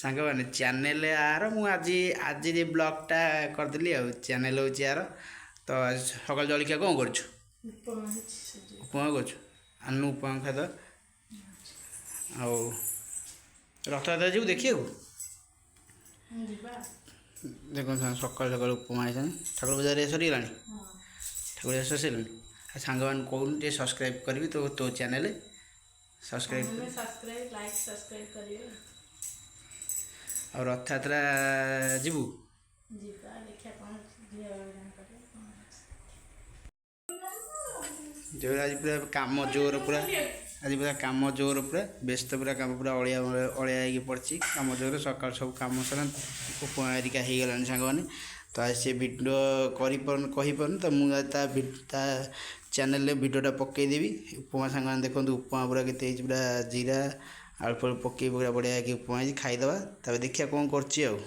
ସାଙ୍ଗମାନେ ଚ୍ୟାନେଲ୍ ଆର ମୁଁ ଆଜି ବ୍ଲଗ୍ଟା କରିଦେଲି ଆଉ ଚ୍ୟାନେଲ୍ ହେଉଛି ଆର। ତ ସକାଳ ଜଳଖିଆ କ'ଣ କରୁଛୁ? ଉପମା କରୁଛୁ। ଆନୁ ଉପମା ଖାଇଦେବା। ଆଉ ରଥଯାତ୍ରା ଯିବୁ ଦେଖିବାକୁ? ଦେଖନ୍ତୁ ସକାଳୁ ସକାଳୁ ଉପମା ହେଇଛନ୍ତି। ଠାକୁର ପୂଜା ସରିଗଲାଣି? ଠାକୁର ପୂଜା ସରିସାରିଲାଣି। ଆଉ ସାଙ୍ଗମାନେ କହୁନୁ ଟିକେ ସବସ୍କ୍ରାଇବ୍ କରିବି ତୋ ଚ୍ୟାନେଲ୍ ସବସ୍କ୍ରାଇବ୍ କରିବେ। ଆଉ ରଥଯାତ୍ରା ଯିବୁ? ଜୋର ଆଜି ପୁରା କାମ ଜୋର ପୁରା ବ୍ୟସ୍ତ ପୁରା କାମ ପୁରା ଅଳିଆ ହେଇକି ପଡ଼ିଛି କାମ ଜୋର। ସକାଳୁ ସବୁ କାମ ସରା ଉପମା ହେରିକା ହେଇଗଲାଣି ସାଙ୍ଗମାନେ। ତ ଆଜି ସେ ଭିଡ଼ିଓ କହିପାରୁନି ତ ମୁଁ ତା ଚ୍ୟାନେଲ୍ରେ ଭିଡ଼ିଓଟା ପକାଇଦେବି। ଉପମା ସାଙ୍ଗମାନେ ଦେଖନ୍ତୁ ଉପମା ପୁରା କେତେ ହେଇଛି, ପୁରା ଜିରା ଆଳୁ ଫାଳୁ ପକାଇ ପୁରା ବଢ଼ିଆ ହେଇକି ଉପମା ହେଇଛି। ଖାଇଦେବା ତାପରେ ଦେଖିବା କ'ଣ କରୁଛି ଆଉ।